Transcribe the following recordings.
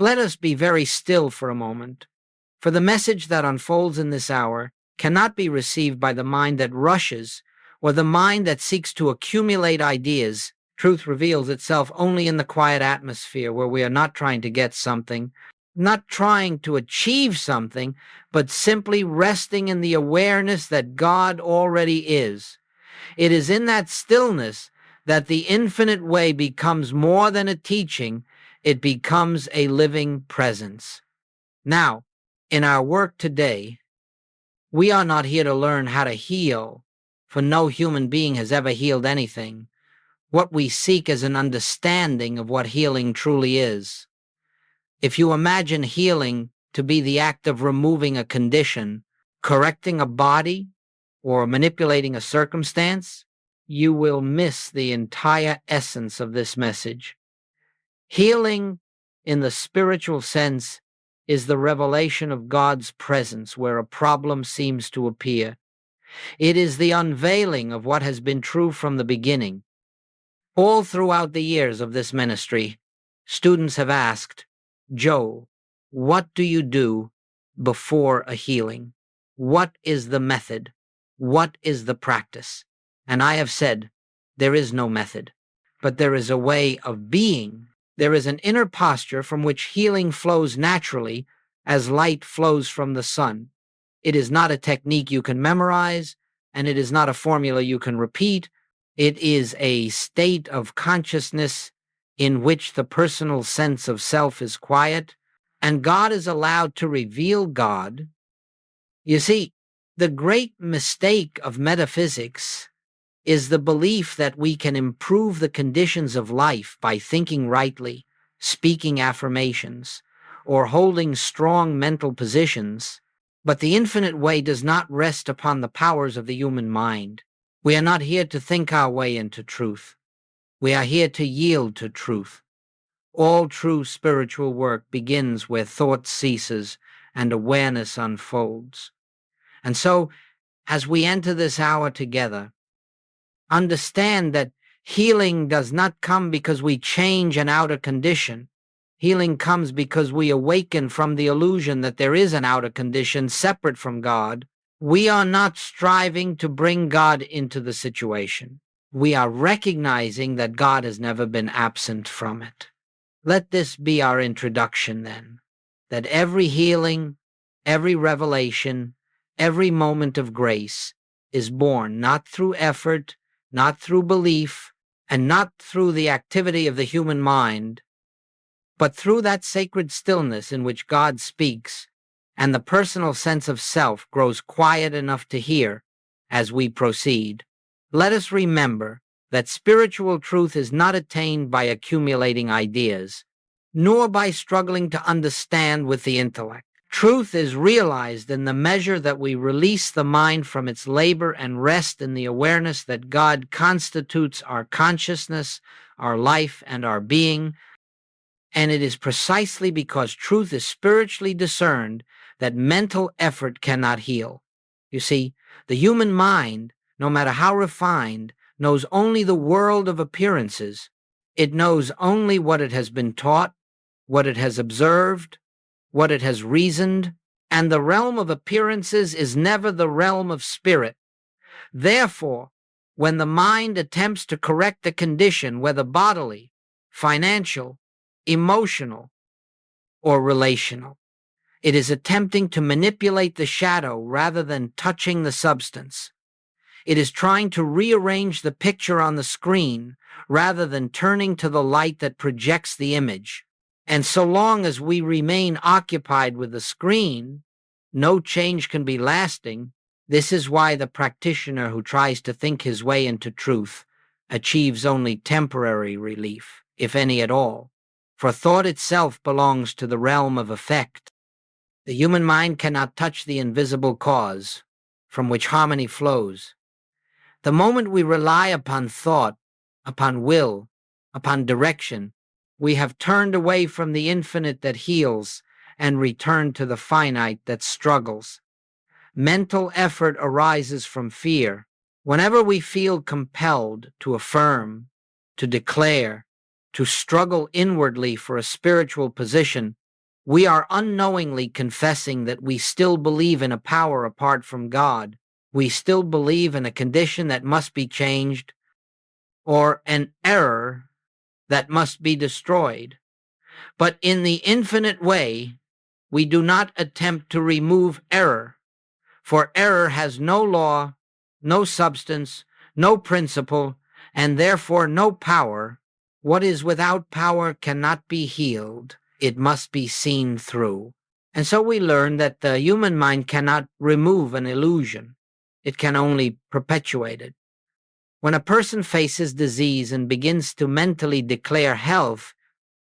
Let us be very still for a moment, for the message that unfolds in this hour cannot be received by the mind that rushes or the mind that seeks to accumulate ideas. Truth reveals itself only in the quiet atmosphere where we are not trying to get something, not trying to achieve something, but simply resting in the awareness that God already is. It is in that stillness that the infinite way becomes more than a teaching, it becomes a living presence. Now, in our work today, we are not here to learn how to heal, for no human being has ever healed anything. What we seek is an understanding of what healing truly is. If you imagine healing to be the act of removing a condition, correcting a body, or manipulating a circumstance, you will miss the entire essence of this message. Healing, in the spiritual sense, is the revelation of God's presence where a problem seems to appear. It is the unveiling of what has been true from the beginning. All throughout the years of this ministry, students have asked, "Joe, what do you do before a healing? What is the method? What is the practice?" And I have said, there is no method, but there is a way of being. There is an inner posture from which healing flows naturally as light flows from the sun. It is not a technique you can memorize, and it is not a formula you can repeat. It is a state of consciousness in which the personal sense of self is quiet, and God is allowed to reveal God. You see, the great mistake of metaphysics is the belief that we can improve the conditions of life by thinking rightly, speaking affirmations, or holding strong mental positions. But the infinite way does not rest upon the powers of the human mind. We are not here to think our way into truth. We are here to yield to truth. All true spiritual work begins where thought ceases and awareness unfolds. And so, as we enter this hour together, understand that healing does not come because we change an outer condition. Healing comes because we awaken from the illusion that there is an outer condition separate from God. We are not striving to bring God into the situation. We are recognizing that God has never been absent from it. Let this be our introduction then, that every healing, every revelation, every moment of grace is born not through effort, not through belief, and not through the activity of the human mind, but through that sacred stillness in which God speaks, and the personal sense of self grows quiet enough to hear as we proceed. Let us remember that spiritual truth is not attained by accumulating ideas, nor by struggling to understand with the intellect. Truth is realized in the measure that we release the mind from its labor and rest in the awareness that God constitutes our consciousness, our life, and our being. And it is precisely because truth is spiritually discerned that mental effort cannot heal. You see, the human mind, no matter how refined, knows only the world of appearances. It knows only what it has been taught, what it has observed, what it has reasoned, and the realm of appearances is never the realm of spirit. Therefore, when the mind attempts to correct a condition, whether bodily, financial, emotional, or relational, it is attempting to manipulate the shadow rather than touching the substance. It is trying to rearrange the picture on the screen rather than turning to the light that projects the image. And so long as we remain occupied with the screen, no change can be lasting. This is why the practitioner who tries to think his way into truth achieves only temporary relief, if any at all. For thought itself belongs to the realm of effect. The human mind cannot touch the invisible cause from which harmony flows. The moment we rely upon thought, upon will, upon direction, we have turned away from the infinite that heals and returned to the finite that struggles. Mental effort arises from fear. Whenever we feel compelled to affirm, to declare, to struggle inwardly for a spiritual position, We are unknowingly confessing that we still believe in a power apart from God. We still believe in a condition that must be changed or an error that must be destroyed. But in the infinite way, we do not attempt to remove error, for error has no law, no substance, no principle, and therefore no power. What is without power cannot be healed. It must be seen through. And so we learn that the human mind cannot remove an illusion. It can only perpetuate it. When a person faces disease and begins to mentally declare health,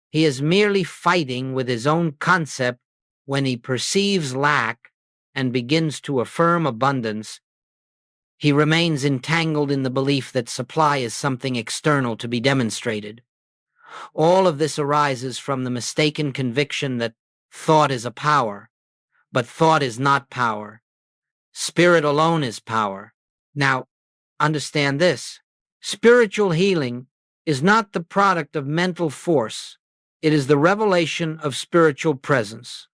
he is merely fighting with his own concept. When he perceives lack and begins to affirm abundance, he remains entangled in the belief that supply is something external to be demonstrated. All of this arises from the mistaken conviction that thought is a power, but thought is not power. Spirit alone is power. Now, understand this. Spiritual healing is not the product of mental force. It is the revelation of spiritual presence.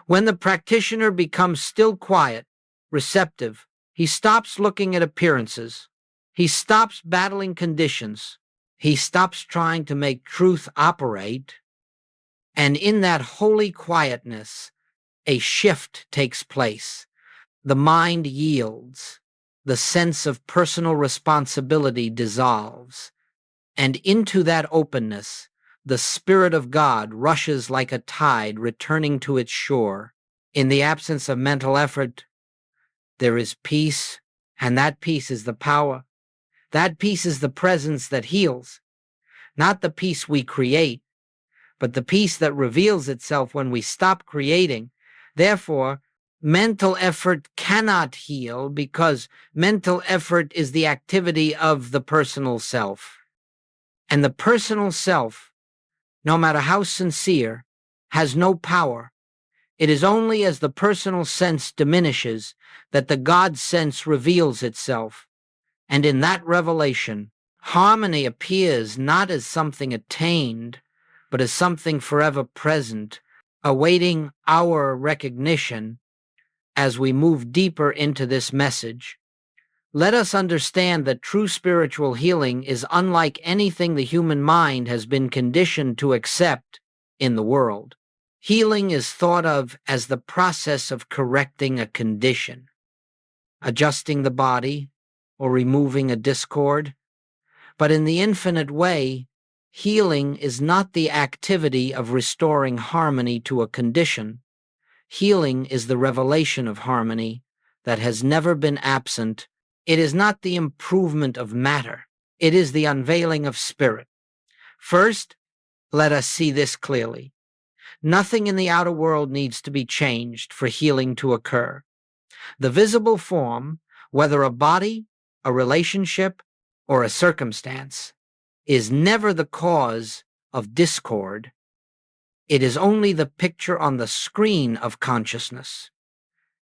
When the practitioner becomes still quiet, receptive, he stops looking at appearances. He stops battling conditions. He stops trying to make truth operate. And in that holy quietness, a shift takes place. The mind yields. The sense of personal responsibility dissolves. And into that openness, the Spirit of God rushes like a tide returning to its shore. In the absence of mental effort, there is peace, and that peace is the power. That peace is the presence that heals. Not the peace we create, but the peace that reveals itself when we stop creating. Therefore, mental effort cannot heal because mental effort is the activity of the personal self. And the personal self, no matter how sincere, has no power. It is only as the personal sense diminishes that the God sense reveals itself. And in that revelation, harmony appears not as something attained, but as something forever present, awaiting our recognition as we move deeper into this message. Let us understand that true spiritual healing is unlike anything the human mind has been conditioned to accept in the world. Healing is thought of as the process of correcting a condition, adjusting the body, or removing a discord. But in the infinite way, healing is not the activity of restoring harmony to a condition. Healing is the revelation of harmony that has never been absent. It is not the improvement of matter. It is the unveiling of spirit. First, let us see this clearly. Nothing in the outer world needs to be changed for healing to occur. The visible form, whether a body, a relationship, or a circumstance, is never the cause of discord. It is only the picture on the screen of consciousness.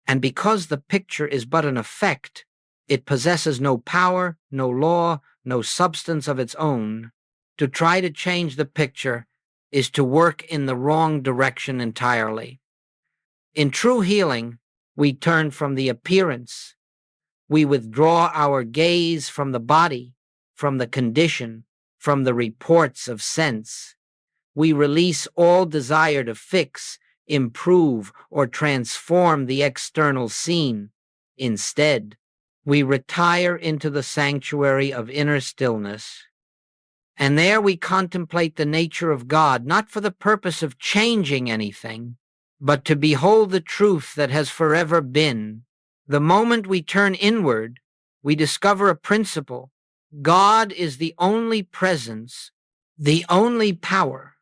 And because the picture is but an effect, it possesses no power, no law, no substance of its own. To try to change the picture is to work in the wrong direction entirely. In true healing, we turn from the appearance. We withdraw our gaze from the body, from the condition, from the reports of sense. We release all desire to fix, improve, or transform the external scene. Instead, we retire into the sanctuary of inner stillness. And there we contemplate the nature of God, not for the purpose of changing anything, but to behold the truth that has forever been. The moment we turn inward, we discover a principle. God is the only presence, the only power,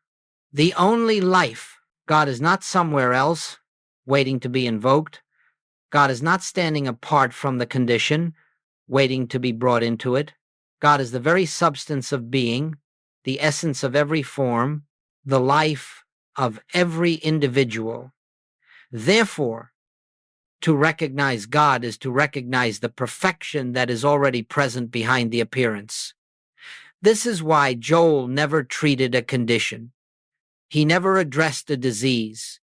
the only life. God is not somewhere else, waiting to be invoked. God is not standing apart from the condition, waiting to be brought into it. God is the very substance of being, the essence of every form, the life of every individual. Therefore, to recognize God is to recognize the perfection that is already present behind the appearance. This is why Joel never treated a condition. He never addressed a disease.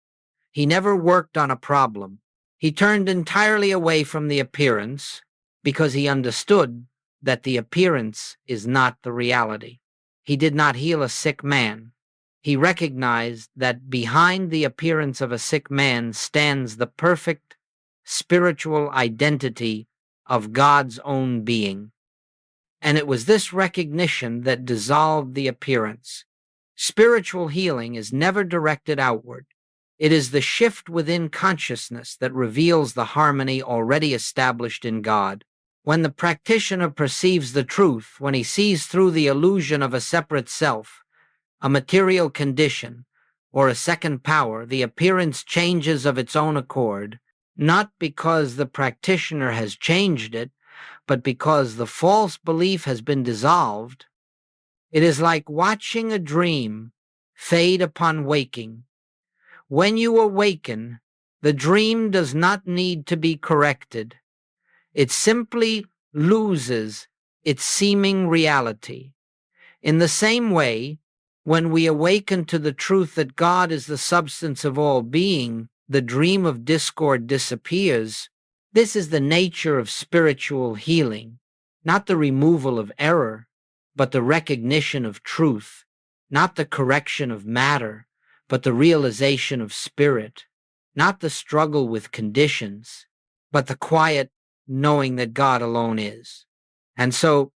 He never worked on a problem. He turned entirely away from the appearance because he understood that the appearance is not the reality. He did not heal a sick man. He recognized that behind the appearance of a sick man stands the perfect spiritual identity of God's own being. And it was this recognition that dissolved the appearance. Spiritual healing is never directed outward. It is the shift within consciousness that reveals the harmony already established in God. When the practitioner perceives the truth, when he sees through the illusion of a separate self, a material condition, or a second power, the appearance changes of its own accord, not because the practitioner has changed it, but because the false belief has been dissolved. It is like watching a dream fade upon waking. When you awaken, the dream does not need to be corrected. It simply loses its seeming reality. In the same way, when we awaken to the truth that God is the substance of all being, the dream of discord disappears. This is the nature of spiritual healing, not the removal of error, but the recognition of truth, not the correction of matter, but the realization of spirit, not the struggle with conditions, but the quiet knowing that God alone is. And so,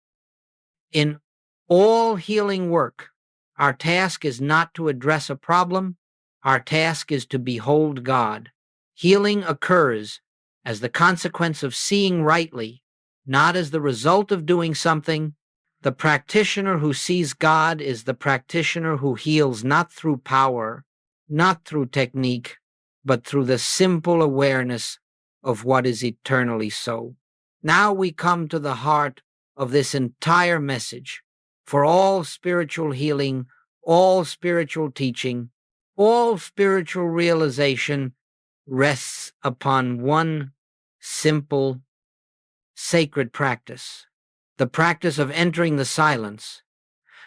in all healing work, our task is not to address a problem, our task is to behold God. Healing occurs as the consequence of seeing rightly, not as the result of doing something. The practitioner who sees God is the practitioner who heals not through power, not through technique, but through the simple awareness of what is eternally so. Now we come to the heart of this entire message. For all spiritual healing, all spiritual teaching, all spiritual realization rests upon one simple, sacred practice. The practice of entering the silence,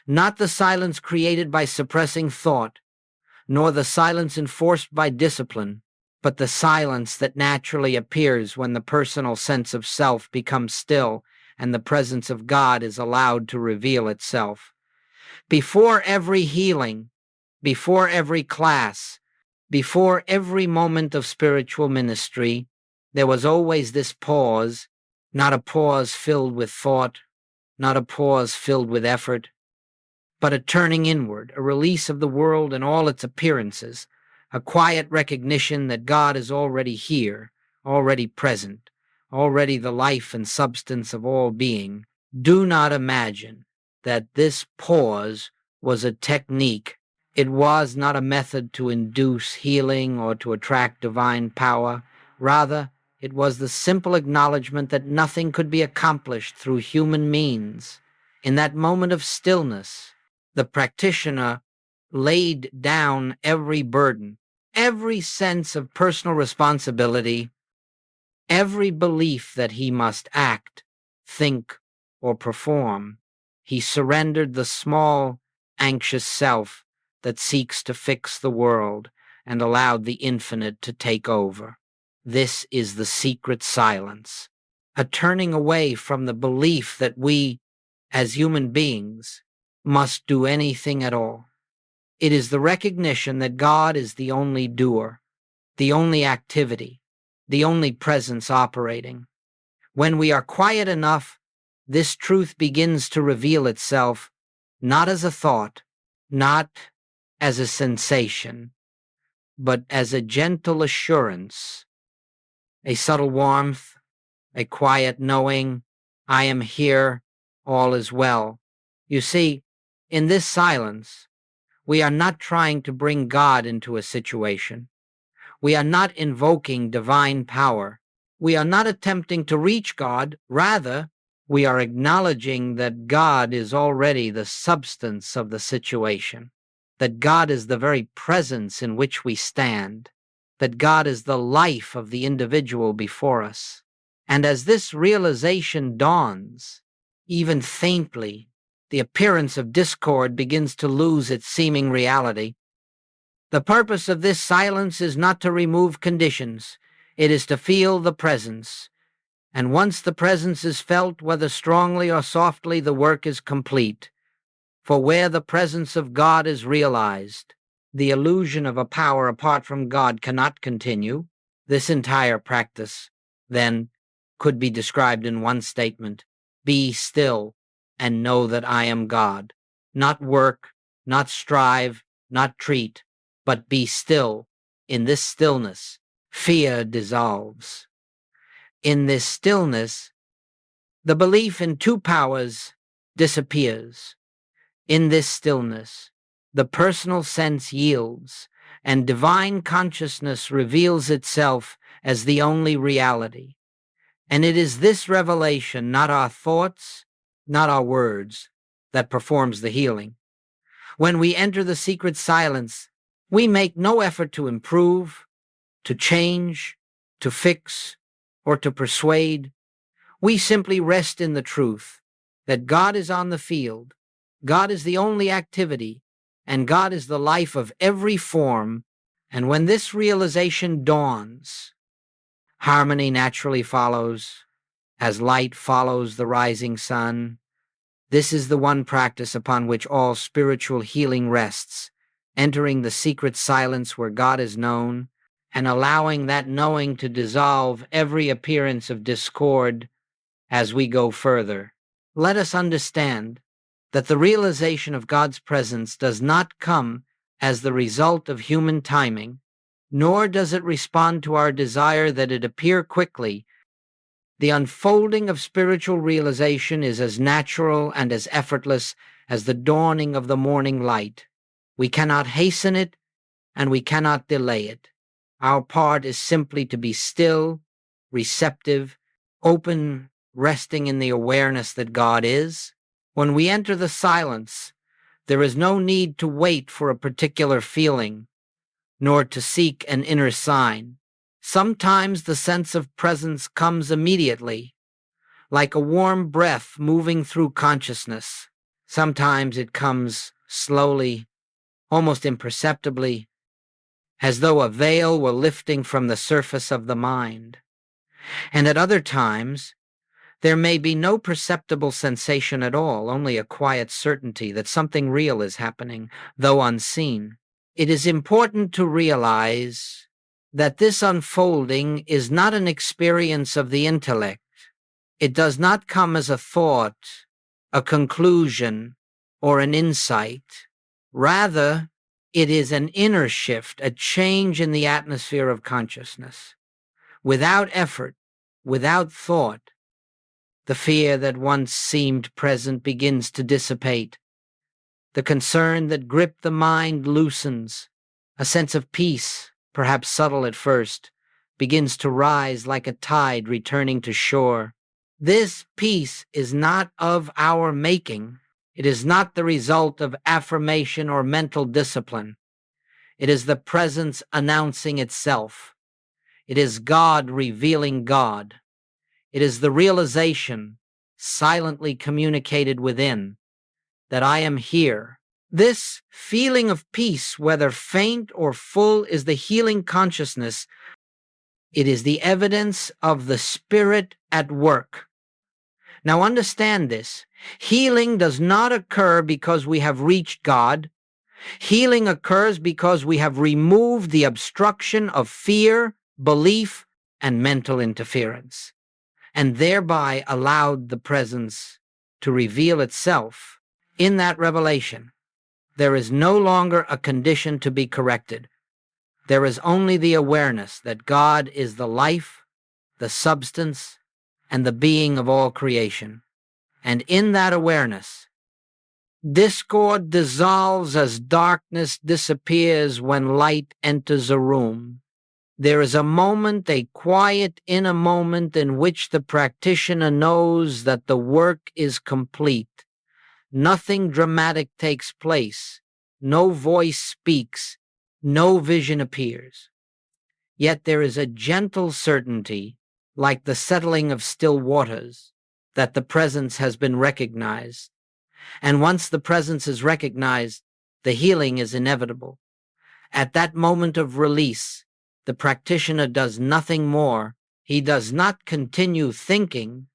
not the silence created by suppressing thought, nor the silence enforced by discipline, but the silence that naturally appears when the personal sense of self becomes still and the presence of God is allowed to reveal itself. Before every healing, before every class, before every moment of spiritual ministry, there was always this pause, not a pause filled with thought, not a pause filled with effort, but a turning inward, a release of the world and all its appearances, a quiet recognition that God is already here, already present, already the life and substance of all being. Do not imagine that this pause was a technique. It was not a method to induce healing or to attract divine power. Rather, it was the simple acknowledgement that nothing could be accomplished through human means. In that moment of stillness, the practitioner laid down every burden, every sense of personal responsibility, every belief that he must act, think, or perform. He surrendered the small, anxious self that seeks to fix the world and allowed the infinite to take over. This is the secret silence, a turning away from the belief that we, as human beings, must do anything at all. It is the recognition that God is the only doer, the only activity, the only presence operating. When we are quiet enough, this truth begins to reveal itself, not as a thought, not as a sensation, but as a gentle assurance, a subtle warmth, a quiet knowing, I am here, all is well. You see, in this silence, we are not trying to bring God into a situation. We are not invoking divine power. We are not attempting to reach God. Rather, we are acknowledging that God is already the substance of the situation, that God is the very presence in which we stand, that God is the life of the individual before us. And as this realization dawns, even faintly, the appearance of discord begins to lose its seeming reality. The purpose of this silence is not to remove conditions. It is to feel the presence. And once the presence is felt, whether strongly or softly, the work is complete. For where the presence of God is realized, the illusion of a power apart from God cannot continue. This entire practice, then, could be described in one statement: be still and know that I am God. Not work, not strive, not treat, but be still. In this stillness, fear dissolves. In this stillness, the belief in two powers disappears. In this stillness, the personal sense yields, and divine consciousness reveals itself as the only reality. And it is this revelation, not our thoughts, not our words, that performs the healing. When we enter the secret silence, we make no effort to improve, to change, to fix, or to persuade. We simply rest in the truth that God is on the field, God is the only activity, and God is the life of every form. And when this realization dawns, harmony naturally follows, as light follows the rising sun. This is the one practice upon which all spiritual healing rests, entering the secret silence where God is known, and allowing that knowing to dissolve every appearance of discord. As we go further, let us understand that the realization of God's presence does not come as the result of human timing, nor does it respond to our desire that it appear quickly. The unfolding of spiritual realization is as natural and as effortless as the dawning of the morning light. We cannot hasten it, and we cannot delay it. Our part is simply to be still, receptive, open, resting in the awareness that God is. When we enter the silence, there is no need to wait for a particular feeling, nor to seek an inner sign. Sometimes the sense of presence comes immediately, like a warm breath moving through consciousness. Sometimes it comes slowly, almost imperceptibly, as though a veil were lifting from the surface of the mind. And at other times, there may be no perceptible sensation at all, only a quiet certainty that something real is happening, though unseen. It is important to realize that this unfolding is not an experience of the intellect. It does not come as a thought, a conclusion, or an insight. Rather, it is an inner shift, a change in the atmosphere of consciousness. Without effort, without thought, the fear that once seemed present begins to dissipate. The concern that gripped the mind loosens. A sense of peace, perhaps subtle at first, begins to rise like a tide returning to shore. This peace is not of our making. It is not the result of affirmation or mental discipline. It is the presence announcing itself. It is God revealing God. It is the realization, silently communicated within, that I am here. This feeling of peace, whether faint or full, is the healing consciousness. It is the evidence of the Spirit at work. Now understand this. Healing does not occur because we have reached God. Healing occurs because we have removed the obstruction of fear, belief, and mental interference, and thereby allowed the presence to reveal itself. In that revelation, there is no longer a condition to be corrected. There is only the awareness that God is the life, the substance, and the being of all creation. And in that awareness, discord dissolves as darkness disappears when light enters a room. There is a moment, a quiet inner moment, in which the practitioner knows that the work is complete. Nothing dramatic takes place. No voice speaks. No vision appears. Yet there is a gentle certainty, like the settling of still waters, that the presence has been recognized. And once the presence is recognized, the healing is inevitable. At that moment of release, the practitioner does nothing more. He does not continue thinking.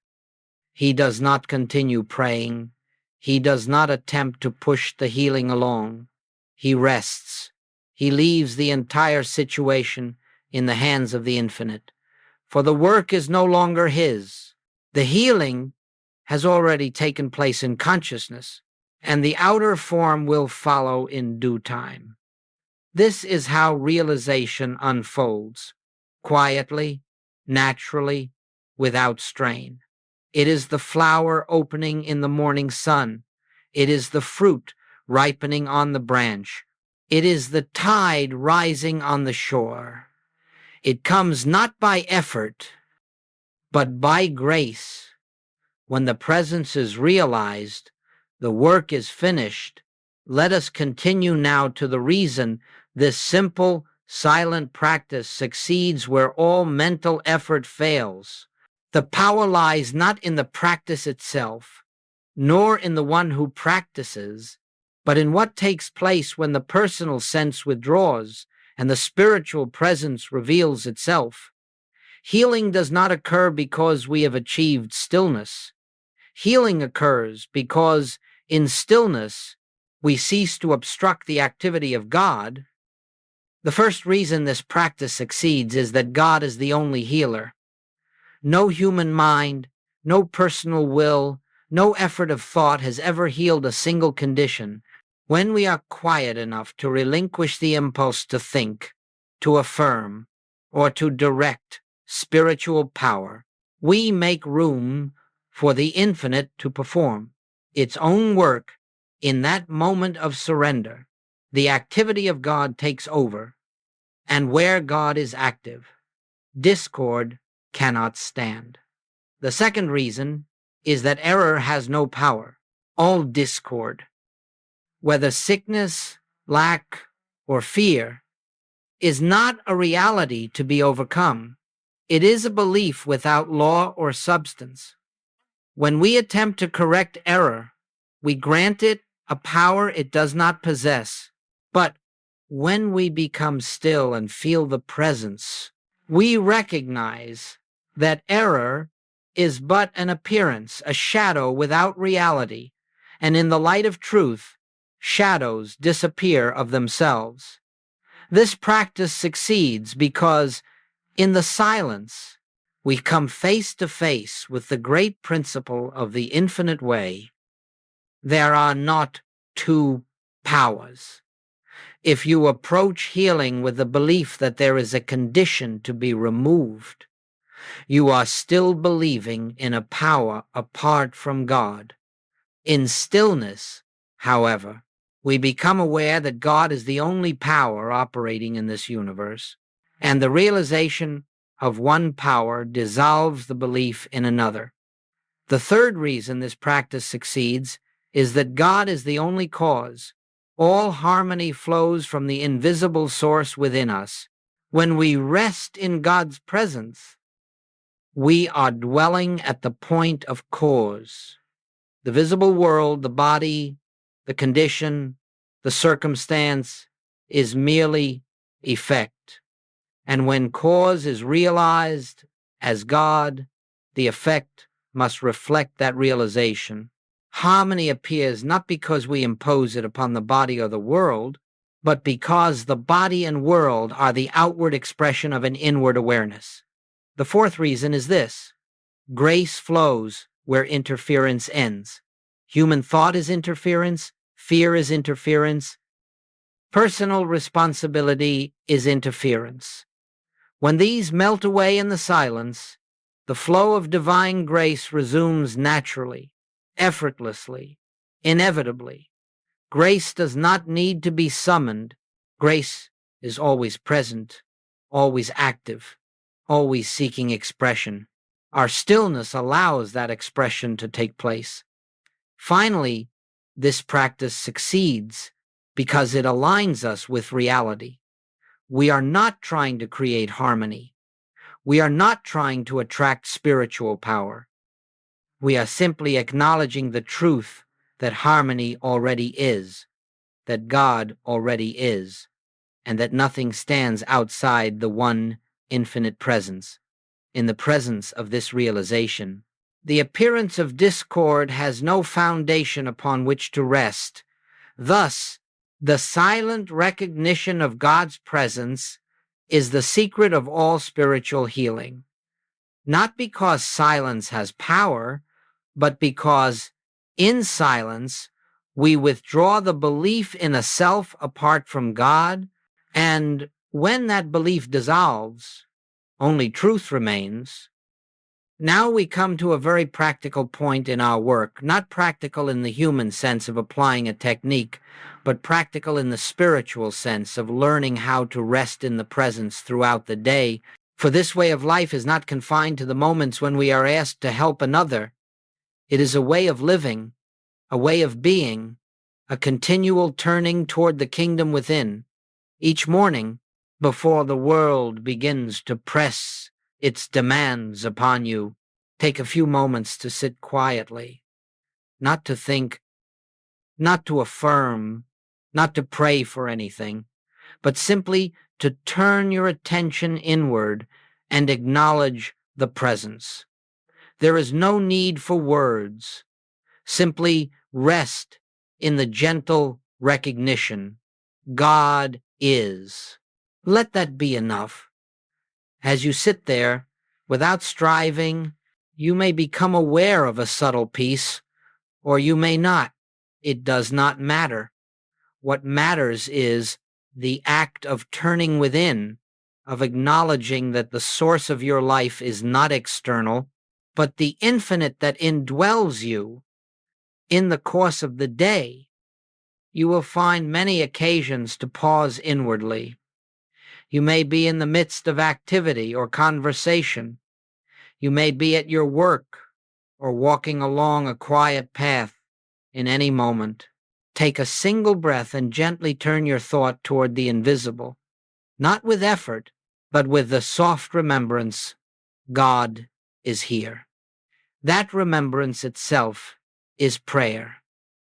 He does not continue praying. He does not attempt to push the healing along. He rests. He leaves the entire situation in the hands of the infinite. For the work is no longer his. The healing has already taken place in consciousness, and the outer form will follow in due time. This is how realization unfolds, quietly, naturally, without strain. It is the flower opening in the morning sun. It is the fruit ripening on the branch. It is the tide rising on the shore. It comes not by effort, but by grace. When the presence is realized, the work is finished. Let us continue now to the reason this simple, silent practice succeeds where all mental effort fails. The power lies not in the practice itself, nor in the one who practices, but in what takes place when the personal sense withdraws and the spiritual presence reveals itself. Healing does not occur because we have achieved stillness. Healing occurs because in stillness we cease to obstruct the activity of God. The first reason this practice succeeds is that God is the only healer. No human mind, no personal will, no effort of thought has ever healed a single condition. When we are quiet enough to relinquish the impulse to think, to affirm, or to direct spiritual power, we make room for the infinite to perform its own work. In that moment of surrender, the activity of God takes over, and where God is active, discord cannot stand. The second reason is that error has no power. All discord, whether sickness, lack, or fear, is not a reality to be overcome. It is a belief without law or substance. When we attempt to correct error, we grant it a power it does not possess. But when we become still and feel the presence, we recognize that error is but an appearance, a shadow without reality, and in the light of truth, shadows disappear of themselves. This practice succeeds because, in the silence, we come face to face with the great principle of the infinite way. There are not two powers. If you approach healing with the belief that there is a condition to be removed, you are still believing in a power apart from God. In stillness, however, we become aware that God is the only power operating in this universe, and the realization of one power dissolves the belief in another. The third reason this practice succeeds is that God is the only cause. All harmony flows from the invisible source within us. When we rest in God's presence, we are dwelling at the point of cause. The visible world, the body, the condition, the circumstance is merely effect. And when cause is realized as God, the effect must reflect that realization. Harmony appears not because we impose it upon the body or the world, but because the body and world are the outward expression of an inward awareness. The fourth reason is this: grace flows where interference ends. Human thought is interference, fear is interference, personal responsibility is interference. When these melt away in the silence, the flow of divine grace resumes naturally, effortlessly, inevitably. Grace does not need to be summoned. Grace is always present, always active, always seeking expression. Our stillness allows that expression to take place. Finally, this practice succeeds because it aligns us with reality. We are not trying to create harmony. We are not trying to attract spiritual power. We are simply acknowledging the truth that harmony already is, that God already is. and that nothing stands outside the one infinite presence. In the presence of this realization, the appearance of discord has no foundation upon which to rest. Thus, the silent recognition of God's presence is the secret of all spiritual healing. Not because silence has power, but because in silence we withdraw the belief in a self apart from God, and when that belief dissolves, only truth remains. Now we come to a very practical point in our work, not practical in the human sense of applying a technique, but practical in the spiritual sense of learning how to rest in the presence throughout the day. For this way of life is not confined to the moments when we are asked to help another. It is a way of living, a way of being, a continual turning toward the kingdom within. Each morning, before the world begins to press its demands upon you, take a few moments to sit quietly, not to think, not to affirm, not to pray for anything, but simply to turn your attention inward and acknowledge the presence. There is no need for words. Simply rest in the gentle recognition. God is. Let that be enough. As you sit there, without striving, you may become aware of a subtle peace, or you may not. It does not matter. What matters is the act of turning within, of acknowledging that the source of your life is not external, but the infinite that indwells you. In the course of the day, you will find many occasions to pause inwardly. You may be in the midst of activity or conversation. You may be at your work or walking along a quiet path. In any moment, take a single breath and gently turn your thought toward the invisible, not with effort, but with the soft remembrance, God is here. That remembrance itself is prayer.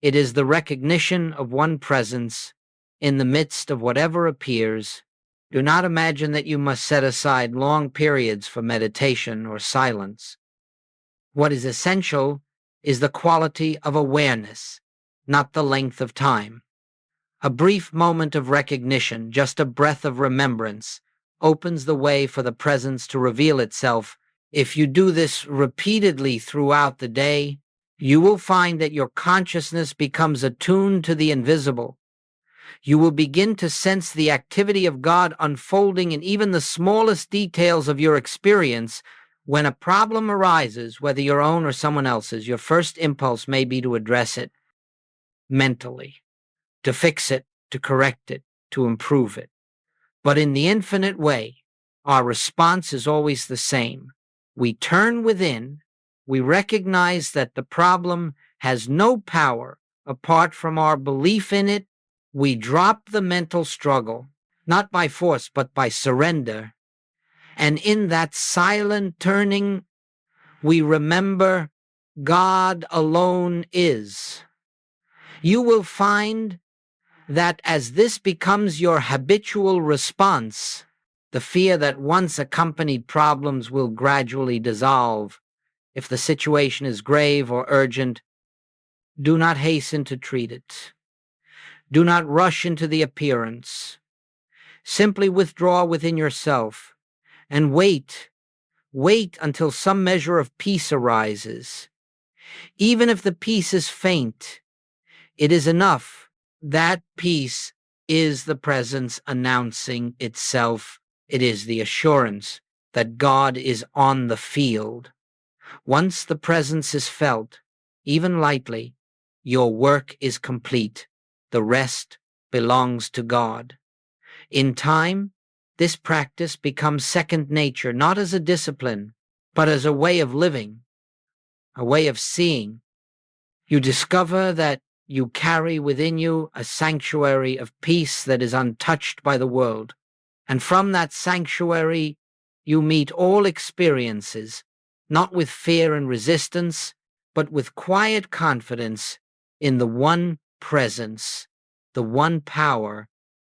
It is the recognition of one presence in the midst of whatever appears. Do not imagine that you must set aside long periods for meditation or silence. What is essential is the quality of awareness, not the length of time. A brief moment of recognition, just a breath of remembrance, opens the way for the presence to reveal itself. If you do this repeatedly throughout the day, you will find that your consciousness becomes attuned to the invisible. You will begin to sense the activity of God unfolding in even the smallest details of your experience. When a problem arises, whether your own or someone else's, your first impulse may be to address it mentally, to fix it, to correct it, to improve it. But in the infinite way, our response is always the same. We turn within, we recognize that the problem has no power apart from our belief in it. We drop the mental struggle, not by force, but by surrender. And in that silent turning, we remember God alone is. You will find that as this becomes your habitual response, the fear that once accompanied problems will gradually dissolve. If the situation is grave or urgent, do not hasten to treat it. Do not rush into the appearance. Simply withdraw within yourself and wait until some measure of peace arises. Even if the peace is faint, it is enough. That peace is the presence announcing itself. It is the assurance that God is on the field. Once the presence is felt, even lightly, your work is complete. The rest belongs to God. In time, this practice becomes second nature, not as a discipline, but as a way of living, a way of seeing. You discover that you carry within you a sanctuary of peace that is untouched by the world. And from that sanctuary, you meet all experiences, not with fear and resistance, but with quiet confidence in the one presence, the one power,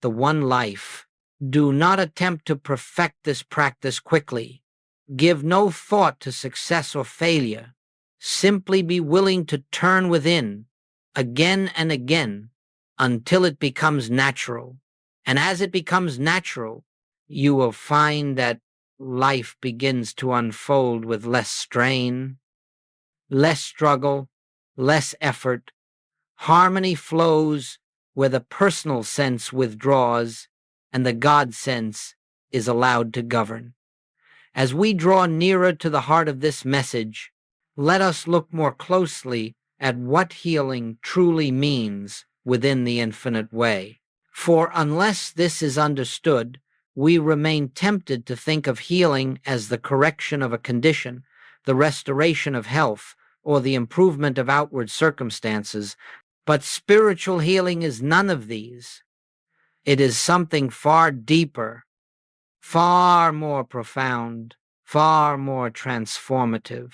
the one life, Do not attempt to perfect this practice quickly. Give no thought to success or failure. Simply be willing to turn within again and again until it becomes natural. And as it becomes natural, you will find that life begins to unfold with less strain, less struggle, less effort. Harmony flows where the personal sense withdraws and the God sense is allowed to govern. As we draw nearer to the heart of this message, let us look more closely at what healing truly means within the infinite way. For unless this is understood, we remain tempted to think of healing as the correction of a condition, the restoration of health, or the improvement of outward circumstances. But spiritual healing is none of these. It is something far deeper, far more profound, far more transformative.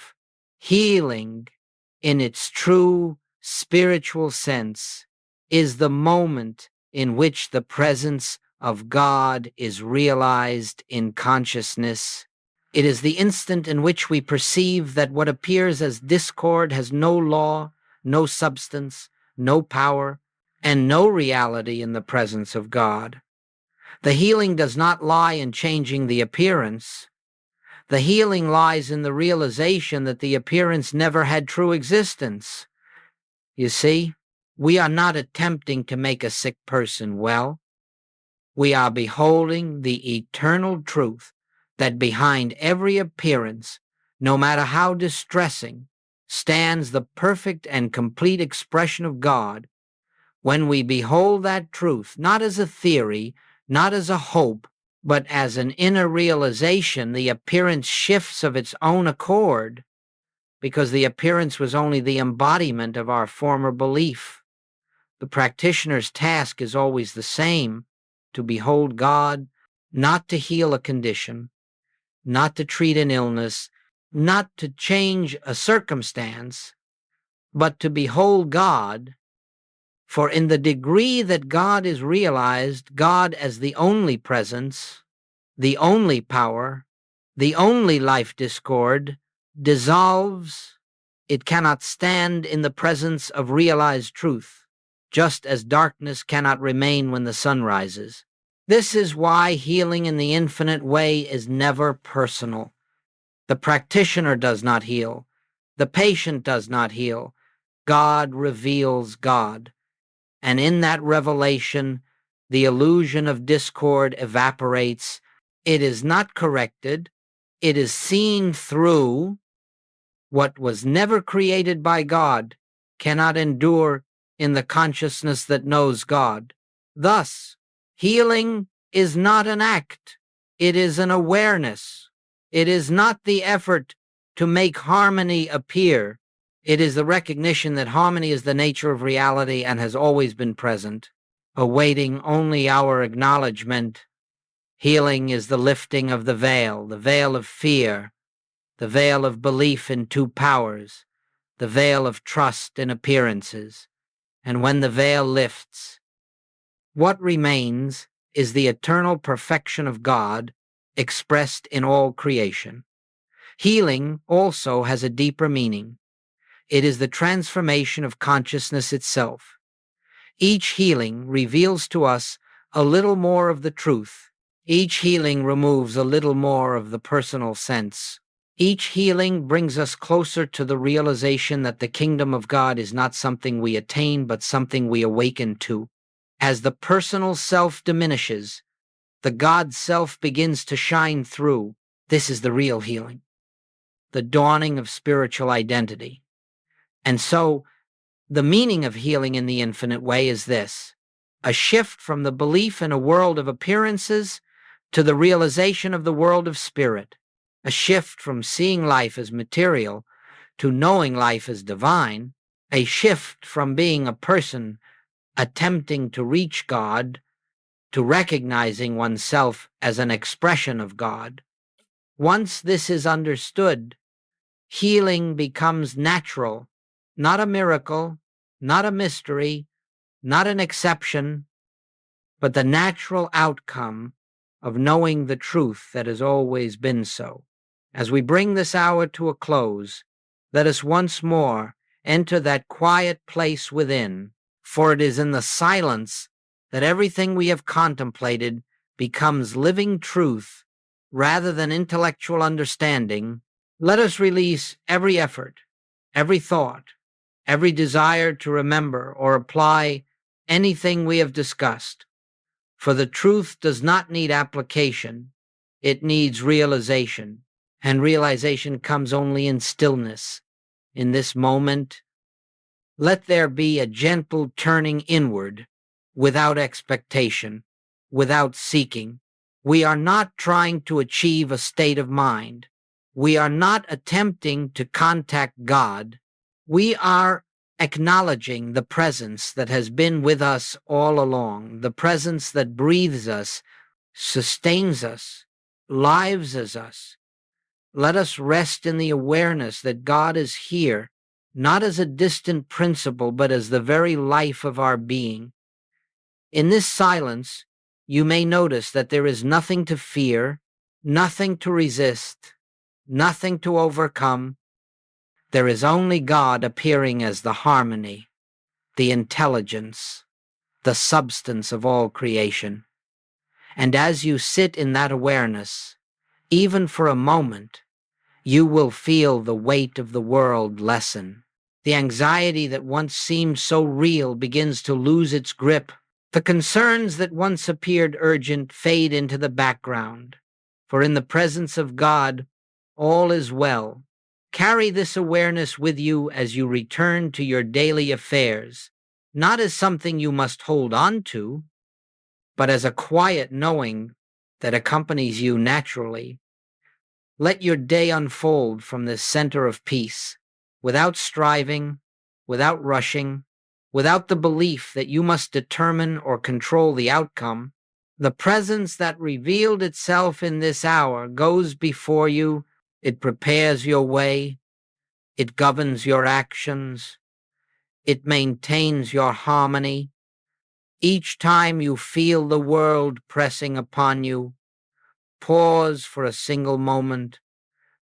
Healing, in its true spiritual sense, is the moment in which the presence of God is realized in consciousness. It is the instant in which we perceive that what appears as discord has no law, no substance, no power, and no reality in the presence of God. The healing does not lie in changing the appearance. The healing lies in the realization that the appearance never had true existence. You see, we are not attempting to make a sick person well. We are beholding the eternal truth that behind every appearance, no matter how distressing, stands the perfect and complete expression of God. When we behold that truth, not as a theory, not as a hope, but as an inner realization, the appearance shifts of its own accord, because the appearance was only the embodiment of our former belief. The practitioner's task is always the same: to behold God, not to heal a condition, not to treat an illness, not to change a circumstance, but to behold God. For in the degree that God is realized, God as the only presence, the only power, the only life discord, dissolves. It cannot stand in the presence of realized truth, just as darkness cannot remain when the sun rises. This is why healing in the infinite way is never personal. The practitioner does not heal. The patient does not heal. God reveals God. And in that revelation, the illusion of discord evaporates. It is not corrected. It is seen through. What was never created by God cannot endure in the consciousness that knows God. Thus, healing is not an act. It is an awareness. It is not the effort to make harmony appear. It is the recognition that harmony is the nature of reality and has always been present, awaiting only our acknowledgement. Healing is the lifting of the veil of fear, the veil of belief in two powers, the veil of trust in appearances. And when the veil lifts, what remains is the eternal perfection of God expressed in all creation. Healing also has a deeper meaning. It is the transformation of consciousness itself. Each healing reveals to us a little more of the truth. Each healing removes a little more of the personal sense. Each healing brings us closer to the realization that the kingdom of God is not something we attain, but something we awaken to. As the personal self diminishes, the God self begins to shine through. This is the real healing, the dawning of spiritual identity. And so, the meaning of healing in the infinite way is this: a shift from the belief in a world of appearances to the realization of the world of spirit, a shift from seeing life as material to knowing life as divine, a shift from being a person attempting to reach God to recognizing oneself as an expression of God. Once this is understood, healing becomes natural, not a miracle, not a mystery, not an exception, but the natural outcome of knowing the truth that has always been so. As we bring this hour to a close, let us once more enter that quiet place within, for it is in the silence that everything we have contemplated becomes living truth rather than intellectual understanding. Let us release every effort, every thought, every desire to remember or apply anything we have discussed. For the truth does not need application, it needs realization, and realization comes only in stillness. In this moment, let there be a gentle turning inward, without expectation, without seeking. We are not trying to achieve a state of mind. We are not attempting to contact God. We are acknowledging the presence that has been with us all along, the presence that breathes us, sustains us, lives as us. Let us rest in the awareness that God is here, not as a distant principle, but as the very life of our being. In this silence, you may notice that there is nothing to fear, nothing to resist, nothing to overcome. There is only God appearing as the harmony, the intelligence, the substance of all creation. And as you sit in that awareness, even for a moment, you will feel the weight of the world lessen. The anxiety that once seemed so real begins to lose its grip. The concerns that once appeared urgent fade into the background. For in the presence of God, all is well. Carry this awareness with you as you return to your daily affairs, not as something you must hold on to, but as a quiet knowing that accompanies you naturally. Let your day unfold from this center of peace, without striving, without rushing, without the belief that you must determine or control the outcome. The presence that revealed itself in this hour goes before you. It prepares your way. It governs your actions. It maintains your harmony. Each time you feel the world pressing upon you, pause for a single moment,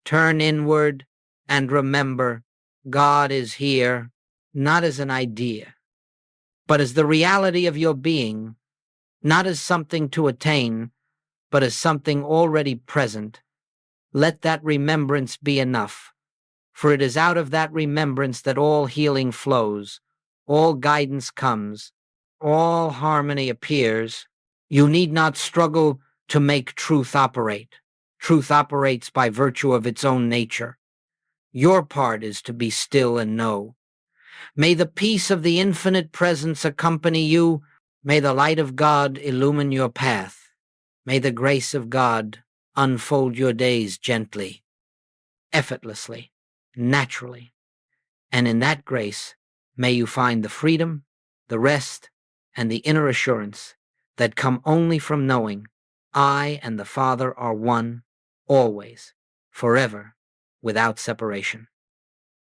turn inward, and remember, God is here, not as an idea, but as the reality of your being, not as something to attain, but as something already present. Let that remembrance be enough, for it is out of that remembrance that all healing flows, all guidance comes, all harmony appears. You need not struggle to make truth operate. Truth operates by virtue of its own nature. Your part is to be still and know. May the peace of the infinite presence accompany you. May the light of God illumine your path. May the grace of God unfold your days gently, effortlessly, naturally. And in that grace, may you find the freedom, the rest, and the inner assurance that come only from knowing I and the Father are one, always, forever, without separation.